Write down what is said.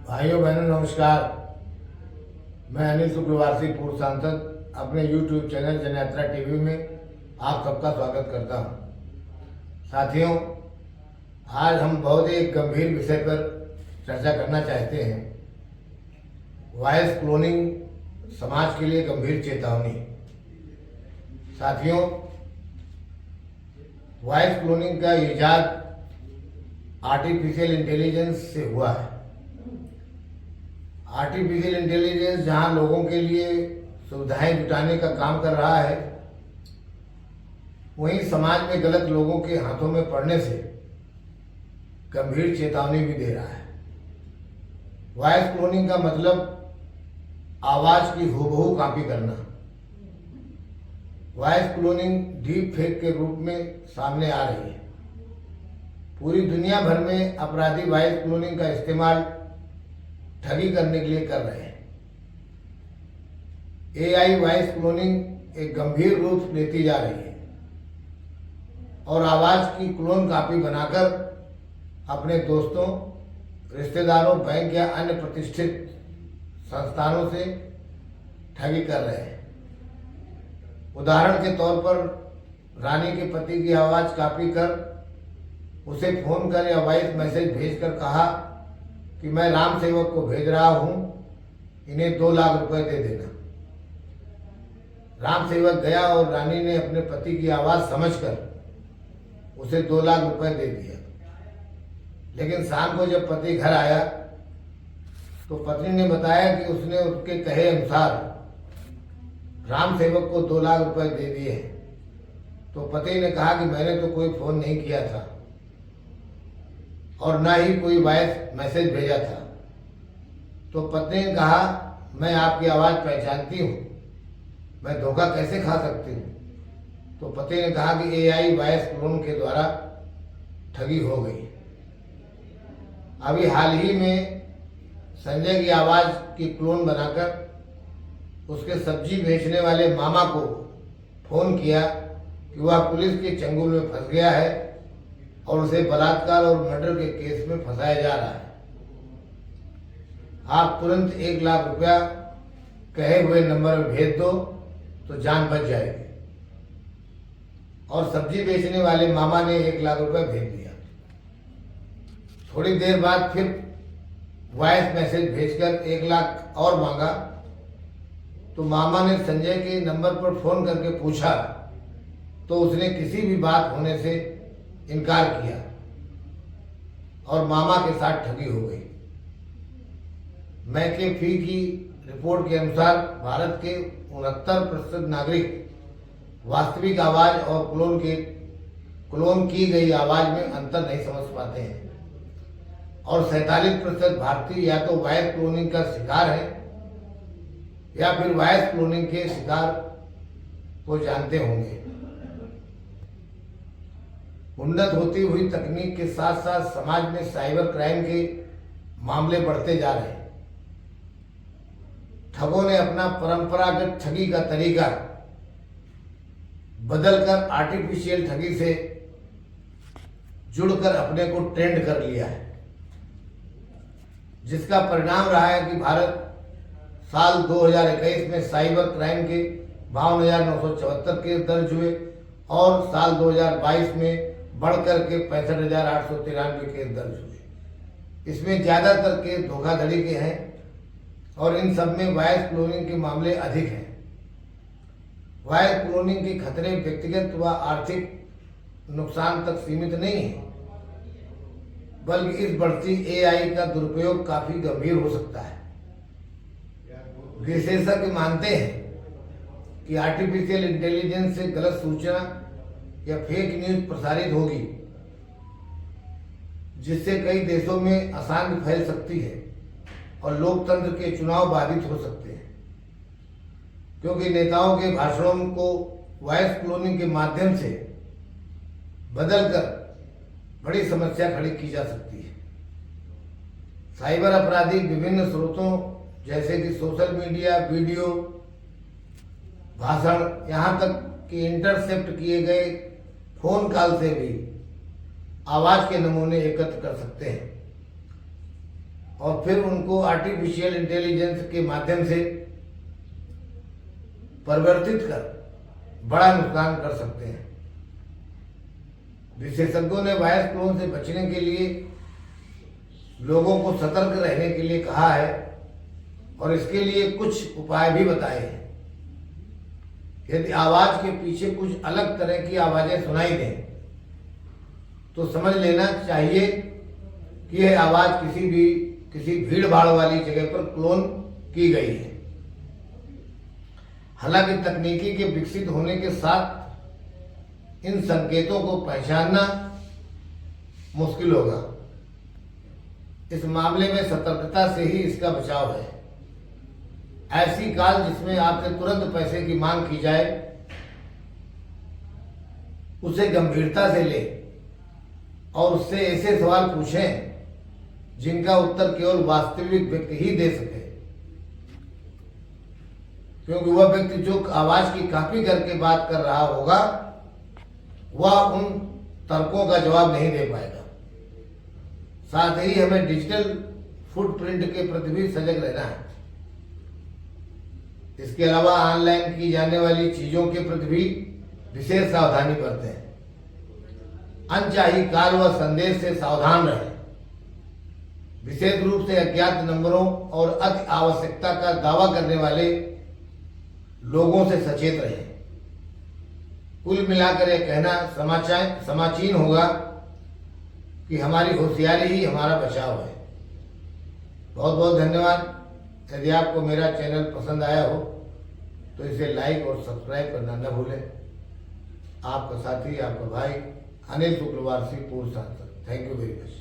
भाइयों बहनों नमस्कार। मैं अनिल शुक्रवासी पूर्व सांसद अपने YouTube चैनल जनयात्रा टीवी में आप सबका स्वागत करता हूं। साथियों, आज हम बहुत एक गंभीर विषय पर चर्चा करना चाहते हैं। वॉइस क्लोनिंग समाज के लिए गंभीर चेतावनी। साथियों, वॉइस क्लोनिंग का इजाद आर्टिफिशियल इंटेलिजेंस से हुआ है। आर्टिफिशियल इंटेलिजेंस जहां लोगों के लिए सुविधाएं जुटाने का काम कर रहा है, वहीं समाज में गलत लोगों के हाथों में पड़ने से गंभीर चेतावनी भी दे रहा है। वॉइस क्लोनिंग का मतलब आवाज की हूबहू कॉपी करना। वॉइस क्लोनिंग डीप फेक के रूप में सामने आ रही है। पूरी दुनिया भर में अपराधी वॉइस क्लोनिंग का इस्तेमाल ठगी करने के लिए कर रहे हैं। एआई वॉइस क्लोनिंग एक गंभीर रूप लेती जा रही है और आवाज की क्लोन कॉपी बनाकर अपने दोस्तों, रिश्तेदारों, बैंक या अन्य प्रतिष्ठित संस्थानों से ठगी कर रहे हैं। उदाहरण के तौर पर रानी के पति की आवाज कॉपी कर उसे फोन कर या वॉइस मैसेज भेजकर कहा कि मैं राम सेवक को भेज रहा हूं, इन्हें 2 लाख रुपए दे देना। राम सेवक गया और रानी ने अपने पति की आवाज समझकर उसे 2 लाख रुपए दे दिया। लेकिन शाम को जब पति घर आया तो पत्नी ने बताया कि उसने उसके कहे अनुसार राम सेवक को 2 लाख रुपए दे दिए हैं। तो पति ने कहा कि मैंने तो कोई फोन नहीं किया था और ना ही कोई वॉइस मैसेज भेजा था। तो पत्नी ने कहा, मैं आपकी आवाज पहचानती हूँ, मैं धोखा कैसे खा सकती हूँ। तो पति ने कहा कि एआई वॉइस क्लोन के द्वारा ठगी हो गई। अभी हाल ही में संजय की आवाज की क्लोन बनाकर उसके सब्जी बेचने वाले मामा को फोन किया कि वह पुलिस के चंगुल में फंस गया है और उसे बलात्कार और मर्डर के केस में फंसाया जा रहा है। आप तुरंत 1 लाख रुपया कहे हुए नंबर में भेज दो तो जान बच जाएगी। और सब्जी बेचने वाले मामा ने 1 लाख रुपया भेज दिया। थोड़ी देर बाद फिर वॉइस मैसेज भेजकर 1 लाख और मांगा। तो मामा ने संजय के नंबर पर फोन करके पूछा तो उसने किसी भी बात होने से इनकार किया और मामा के साथ ठगी हो गई। मैकेफी की रिपोर्ट के अनुसार भारत के 69% नागरिक वास्तविक आवाज और क्लोन की गई आवाज में अंतर नहीं समझ पाते हैं और 47% भारतीय या तो वॉइस क्लोनिंग का शिकार है या फिर वॉइस क्लोनिंग के शिकार को जानते होंगे। उन्नत होती हुई तकनीक के साथ साथ समाज में साइबर क्राइम के मामले बढ़ते जा रहे हैं। ठगों ने अपना परंपरागत ठगी का तरीका बदलकर आर्टिफिशियल ठगी से जुड़कर अपने को ट्रेंड कर लिया है, जिसका परिणाम रहा है कि भारत साल 2021 में साइबर क्राइम के 52,974 केस दर्ज हुए और साल 2022 में बढ़कर के 65,893 केस दर्ज हुए। इसमें ज्यादातर केस धोखाधड़ी के हैं और इन सब में वॉइस क्लोनिंग के मामले अधिक हैं। वॉइस क्लोनिंग के खतरे व्यक्तिगत व आर्थिक नुकसान तक सीमित नहीं है, बल्कि इस बढ़ती एआई का दुरुपयोग काफी गंभीर हो सकता है। विशेषज्ञ मानते हैं कि आर्टिफिशियल इंटेलिजेंस से गलत सूचना या फेक न्यूज प्रसारित होगी, जिससे कई देशों में अशांति फैल सकती है और लोकतंत्र के चुनाव बाधित हो सकते हैं, क्योंकि नेताओं के भाषणों को वॉइस क्लोनिंग के माध्यम से बदलकर बड़ी समस्या खड़ी की जा सकती है। साइबर अपराधी विभिन्न स्रोतों जैसे कि सोशल मीडिया, वीडियो, भाषण, यहाँ तक कि इंटरसेप्ट किए गए फोन कॉल से भी आवाज के नमूने एकत्र कर सकते हैं। और फिर उनको आर्टिफिशियल इंटेलिजेंस के माध्यम से परिवर्तित कर बड़ा नुकसान कर सकते हैं। विशेषज्ञों ने वायरस क्लोन से बचने के लिए लोगों को सतर्क रहने के लिए कहा है और इसके लिए कुछ उपाय भी बताए हैं। यदि आवाज के पीछे कुछ अलग तरह की आवाजें सुनाई दें तो समझ लेना चाहिए कि यह आवाज किसी भीड़ भाड़ वाली जगह पर क्लोन की गई है। हालांकि तकनीकी के विकसित होने के साथ इन संकेतों को पहचानना मुश्किल होगा। इस मामले में सतर्कता से ही इसका बचाव है। ऐसी कॉल जिसमें आपसे तुरंत पैसे की मांग की जाए उसे गंभीरता से ले और उससे ऐसे सवाल पूछें जिनका उत्तर केवल वास्तविक व्यक्ति ही दे सके, क्योंकि वह व्यक्ति जो आवाज की कॉपी करके बात कर रहा होगा वह उन तर्कों का जवाब नहीं दे पाएगा। साथ ही हमें डिजिटल फुटप्रिंट के प्रति भी सजग रहना है। इसके अलावा ऑनलाइन की जाने वाली चीजों के प्रति भी विशेष सावधानी बरतें। अनचाही कॉल व संदेश से सावधान रहें। विशेष रूप से अज्ञात नंबरों और अति आवश्यकता का दावा करने वाले लोगों से सचेत रहें। कुल मिलाकर यह कहना समाचीन होगा कि हमारी होशियारी ही हमारा बचाव है। बहुत बहुत धन्यवाद। यदि आपको मेरा चैनल पसंद आया हो तो इसे लाइक और सब्सक्राइब करना न भूलें। आपका साथी, आपका भाई अनिल शुक्रवार से पूर्व सांसद। Thank you very much.